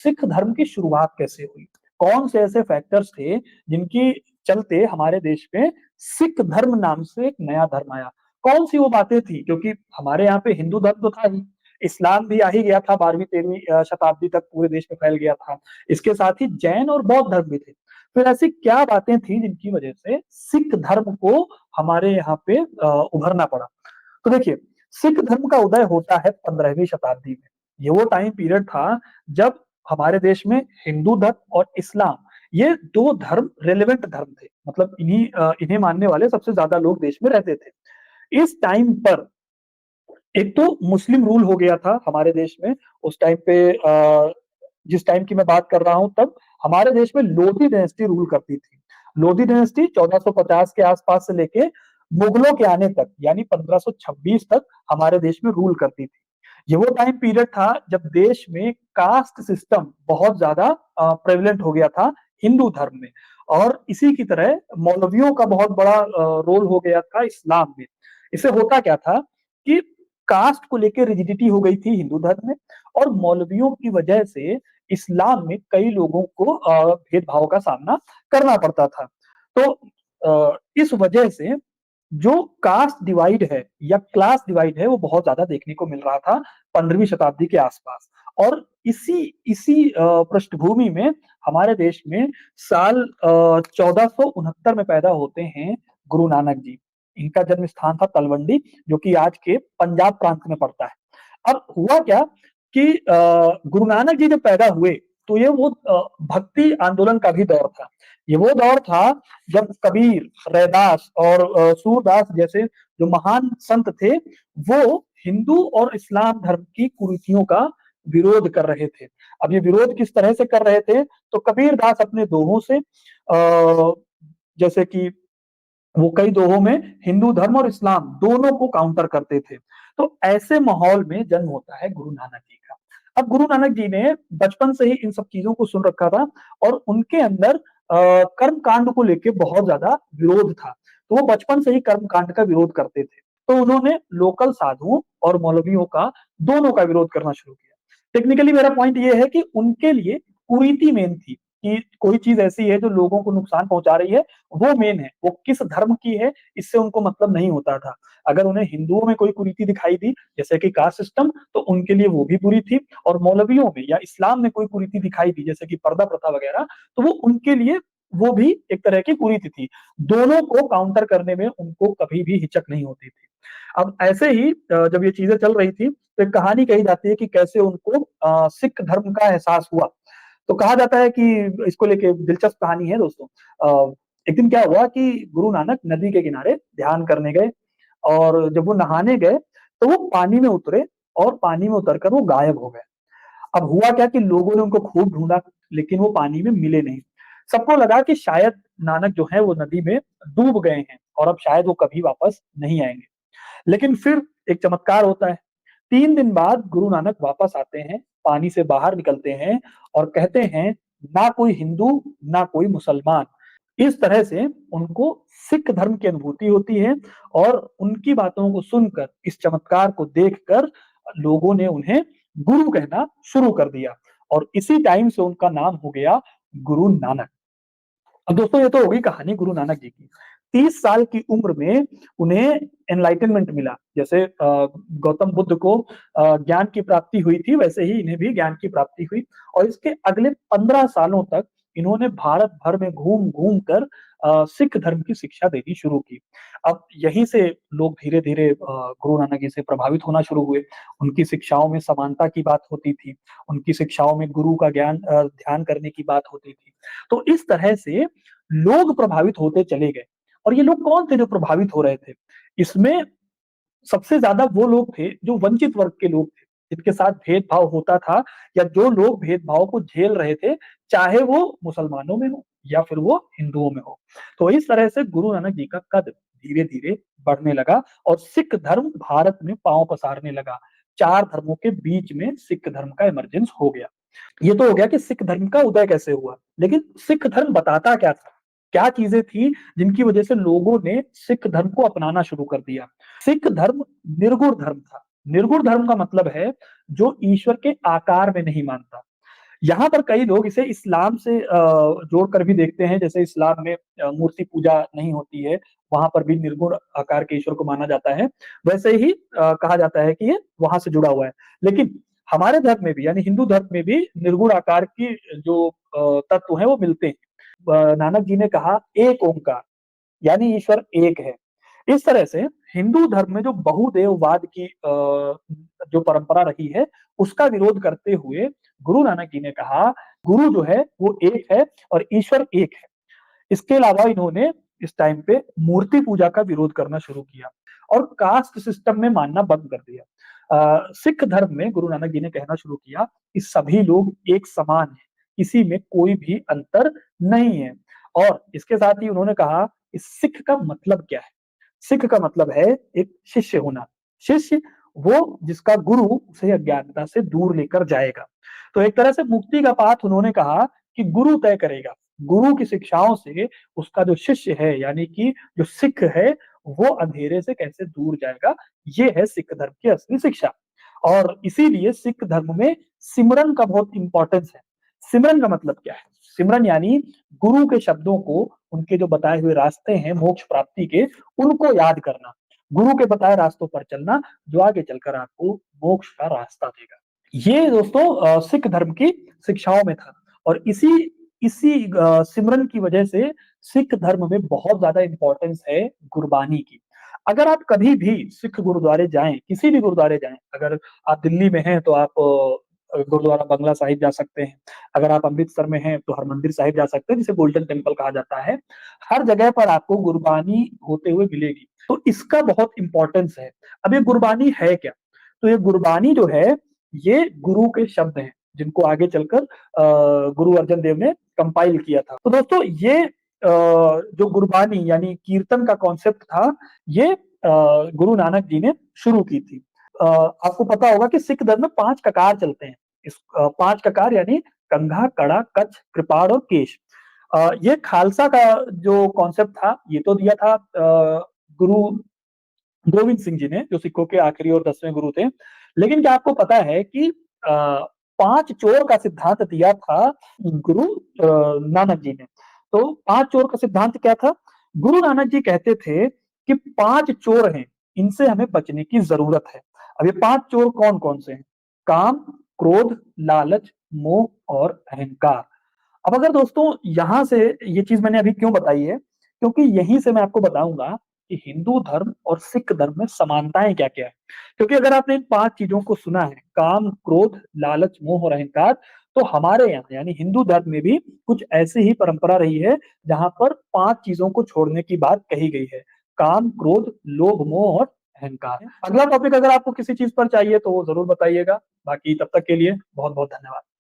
सिख धर्म की शुरुआत कैसे हुई? कौन से ऐसे फैक्टर्स थे जिनकी चलते हमारे देश में सिख धर्म नाम से एक नया धर्म आया? कौन सी वो बातें थी? क्योंकि हमारे यहाँ पे हिंदू धर्म तो था ही, इस्लाम भी आ ही गया था 12वीं-13वीं शताब्दी तक पूरे देश में फैल गया था। इसके साथ ही जैन और बौद्ध धर्म भी थे। फिर ऐसी क्या बातें थी जिनकी वजह से सिख धर्म को हमारे यहाँ पे उभरना पड़ा? तो देखिए, सिख धर्म का उदय होता है 15वीं शताब्दी में। ये वो टाइम पीरियड था जब हमारे देश में हिंदू धर्म और इस्लाम ये 2 धर्म रेलेवेंट धर्म थे। मतलब इन्हें मानने वाले सबसे ज़्यादा लोग देश में रहते थे। इस टाइम पर एक तो मुस्लिम रूल हो गया था हमारे देश में। उस टाइम पे जिस टाइम की मैं बात कर रहा हूँ तब हमारे देश में लोधी डायनेस्टी रूल करती थी। लोधी डायनेस्टी 1450 के आसपास से लेके मुगलों के आने तक यानी 1526 तक हमारे देश में रूल करती थी। ये वो टाइम पीरियड था जब देश में कास्ट सिस्टम बहुत ज्यादा प्रेवलेंट हो गया था हिंदू धर्म में, और इसी की तरह मौलवियों का बहुत बड़ा रोल हो गया था इस्लाम में। इससे होता क्या था कि कास्ट को लेकर रिजिडिटी हो गई थी हिंदू धर्म में, और मौलवियों की वजह से इस्लाम में कई लोगों को भेदभाव का सामना करना पड़ता था। तो इस वजह से जो कास्ट डिवाइड है या क्लास डिवाइड है वो बहुत ज्यादा देखने को मिल रहा था 15वीं शताब्दी के आसपास। और इसी इसी पृष्ठभूमि में हमारे देश में साल 1469 में पैदा होते हैं गुरु नानक जी। इनका जन्म स्थान था तलवंडी, जो कि आज के पंजाब प्रांत में पड़ता है। अब हुआ क्या कि गुरु नानक जी जब पैदा हुए तो ये वो भक्ति आंदोलन का भी दौर था। ये वो दौर था जब कबीर, रैदास और सूरदास जैसे जो महान संत थे वो हिंदू और इस्लाम धर्म की कुरीतियों का विरोध कर रहे थे। अब ये विरोध किस तरह से कर रहे थे? तो कबीर दास अपने दोहों से जैसे कि वो कई दोहों में हिंदू धर्म और इस्लाम दोनों को काउंटर करते थे। तो ऐसे माहौल में जन्म होता है गुरु नानक जी का। अब गुरु नानक जी ने बचपन से ही इन सब चीजों को सुन रखा था, और उनके अंदर कर्म कांड को लेके बहुत ज्यादा विरोध था। तो वो बचपन से ही कर्म कांड का विरोध करते थे। तो उन्होंने लोकल साधुओं और मौलवियों का दोनों का विरोध करना शुरू किया। टेक्निकली मेरा पॉइंट ये है कि उनके लिए कुरीति मेन थी कि कोई चीज ऐसी है जो लोगों को नुकसान पहुंचा रही है, वो मेन है। वो किस धर्म की है इससे उनको मतलब नहीं होता था। अगर उन्हें हिंदुओं में कोई कुरीति दिखाई दी जैसे कि कास्ट सिस्टम, तो उनके लिए वो भी बुरी थी, और मौलवियों में या इस्लाम में कोई कुरीति दिखाई दी जैसे कि पर्दा प्रथा वगैरह, तो वो उनके लिए वो भी एक तरह की कुरीति थी। दोनों को काउंटर करने में उनको कभी भी हिचक नहीं होती थी। अब ऐसे ही जब ये चीजें चल रही थी तो एक कहानी कही जाती है कि कैसे उनको सिख धर्म का एहसास हुआ। तो कहा जाता है कि इसको लेके दिलचस्प कहानी है दोस्तों। एक दिन क्या हुआ कि गुरु नानक नदी के किनारे ध्यान करने गए, और जब वो नहाने गए तो वो पानी में उतरे, और पानी में उतरकर वो गायब हो गए। अब हुआ क्या कि लोगों ने उनको खूब ढूंढा लेकिन वो पानी में मिले नहीं। सबको लगा कि शायद नानक जो है वो नदी में डूब गए हैं और अब शायद वो कभी वापस नहीं आएंगे। लेकिन फिर एक चमत्कार होता है। 3 दिन बाद गुरु नानक वापस आते हैं, पानी से बाहर निकलते हैं और कहते हैं, ना कोई हिंदू, ना कोई मुसलमान। इस तरह से उनको सिख धर्म की अनुभूति होती है, और उनकी बातों को सुनकर, इस चमत्कार को देखकर लोगों ने उन्हें गुरु कहना शुरू कर दिया, और इसी टाइम से उनका नाम हो गया गुरु नानक। अब दोस्तों ये तो हो गई कहानी गुरु नानक जी की। 30 साल की उम्र में उन्हें एनलाइटनमेंट मिला। जैसे गौतम बुद्ध को ज्ञान की प्राप्ति हुई थी, वैसे ही इन्हें भी ज्ञान की प्राप्ति हुई, और इसके अगले 15 सालों तक इन्होंने भारत भर में घूम घूम कर सिख धर्म की शिक्षा देनी शुरू की। अब यहीं से लोग धीरे धीरे गुरु नानक जी से प्रभावित होना शुरू हुए। उनकी शिक्षाओं में समानता की बात होती थी, उनकी शिक्षाओं में गुरु का ज्ञान ध्यान करने की बात होती थी। तो इस तरह से लोग प्रभावित होते चले गए। और ये लोग कौन थे जो प्रभावित हो रहे थे? इसमें सबसे ज्यादा वो लोग थे जो वंचित वर्ग के लोग थे, जिनके साथ भेदभाव होता था, या जो लोग भेदभाव को झेल रहे थे, चाहे वो मुसलमानों में हो या फिर वो हिंदुओं में हो। तो इस तरह से गुरु नानक जी का कद धीरे धीरे बढ़ने लगा, और सिख धर्म भारत में पांव पसारने लगा। 4 धर्मों के बीच में सिख धर्म का इमरजेंस हो गया। ये तो हो गया कि सिख धर्म का उदय कैसे हुआ, लेकिन सिख धर्म बताता क्या था? क्या चीजें थी जिनकी वजह से लोगों ने सिख धर्म को अपनाना शुरू कर दिया? सिख धर्म निर्गुण धर्म था। निर्गुण धर्म का मतलब है जो ईश्वर के आकार में नहीं मानता। यहाँ पर कई लोग इसे इस्लाम से जोड़कर भी देखते हैं, जैसे इस्लाम में मूर्ति पूजा नहीं होती है, वहाँ पर भी निर्गुण आकार के ईश्वर को माना जाता है, वैसे ही कहा जाता है कि ये वहाँ से जुड़ा हुआ है। लेकिन हमारे धर्म में भी यानी हिंदू धर्म में भी निर्गुण आकार की जो तत्व हैं वो मिलते हैं। नानक जी ने कहा एक ओंकार यानी ईश्वर एक है। इस तरह से हिंदू धर्म में जो बहुदेववाद की जो परंपरा रही है, उसका विरोध करते हुए गुरु नानक जी ने कहा, गुरु जो है वो एक है और ईश्वर एक है। इसके अलावा इन्होंने इस टाइम पे मूर्ति पूजा का विरोध करना शुरू किया और कास्ट सिस्टम में मानना बंद कर दिया। सिख धर्म में गुरु नानक जी ने कहना शुरू किया कि सभी लोग एक समान हैं, किसी में कोई भी अंतर नहीं है। और इसके साथ ही उन्होंने कहा कि सिख का मतलब क्या है? सिख का मतलब है एक शिष्य होना। शिष्य वो जिसका गुरु उसे अज्ञानता से दूर लेकर जाएगा। तो एक तरह से मुक्ति का पाथ उन्होंने कहा कि गुरु तय करेगा। गुरु की शिक्षाओं से उसका जो शिष्य है यानी कि जो सिख है वो अंधेरे से कैसे दूर जाएगा, ये है सिख धर्म की असली शिक्षा। और इसीलिए सिख धर्म में सिमरन का बहुत इंपॉर्टेंस है। सिमरन का मतलब क्या है? सिमरन यानी गुरु के शब्दों को, उनके जो बताए हुए रास्ते हैं मोक्ष प्राप्ति के, उनको याद करना, गुरु के बताए रास्तों पर चलना, जो आगे चलकर आपको मोक्ष का रास्ता देगा। ये दोस्तों सिख धर्म की शिक्षाओं में था और इसी इसी सिमरन की वजह से सिख धर्म में बहुत ज्यादा इंपॉर्टेंस है गुरबानी की। अगर आप कभी भी सिख गुरुद्वारे जाएं, किसी भी गुरुद्वारे जाएं, अगर आप दिल्ली में हैं तो आप गुरुद्वारा बंगला साहिब जा सकते हैं, अगर आप अमृतसर में हैं तो हरमंदिर साहिब जा सकते हैं जिसे गोल्डन टेम्पल कहा जाता है। हर जगह पर आपको गुरबानी होते हुए मिलेगी, तो इसका बहुत इंपॉर्टेंस है। अब ये गुरबानी है क्या? तो ये गुरबानी जो है ये गुरु के शब्द हैं जिनको आगे चलकर गुरु अर्जन देव ने कंपाइल किया था। तो दोस्तों ये जो गुरबानी यानी कीर्तन का कॉन्सेप्ट था, ये गुरु नानक जी ने शुरू की थी। आपको पता होगा कि सिख धर्म में 5 ककार चलते हैं। इस 5 ककार यानी कंघा, कड़ा, कच्छ, कृपाण और केश। ये खालसा का जो कॉन्सेप्ट था, ये तो दिया था गुरु गोविंद सिंह जी ने, जो सिखों के आखिरी और 10वें गुरु थे। लेकिन क्या आपको पता है कि 5 चोर का सिद्धांत दिया था गुरु नानक जी ने। तो 5 चोर का सिद्धांत क्या था? गुरु नानक जी कहते थे कि 5 चोर हैं, इनसे हमें बचने की जरूरत है। अब ये 5 चोर कौन-कौन से हैं? काम, क्रोध, लालच, मोह और अहंकार। अब अगर दोस्तों यहाँ से ये चीज़ मैंने अभी क्यों बताई है? क्योंकि यहीं से मैं आपको बताऊँगा कि हिंदू धर्म और सिख धर्म में समानताएँ क्या-क्या हैं। क्योंकि अगर आपने इन 5 चीज़ों को सुना है, काम, क्रोध, लालच, मोह और अहंकार, तो हमारे यहाँ यानी हिंदू धर्म में भी कुछ ऐसी ही परंपरा रही है, जहाँ पर 5 चीज़ों को छोड़ने की बात कही गई है। काम, क्रोध, लोभ, मोह और अहंकार। अगला टॉपिक अगर आपको किसी चीज़ पर चाहिए तो वो ज़रूर बताइएगा। बाकी तब तक के लिए बहुत-बहुत धन्यवाद।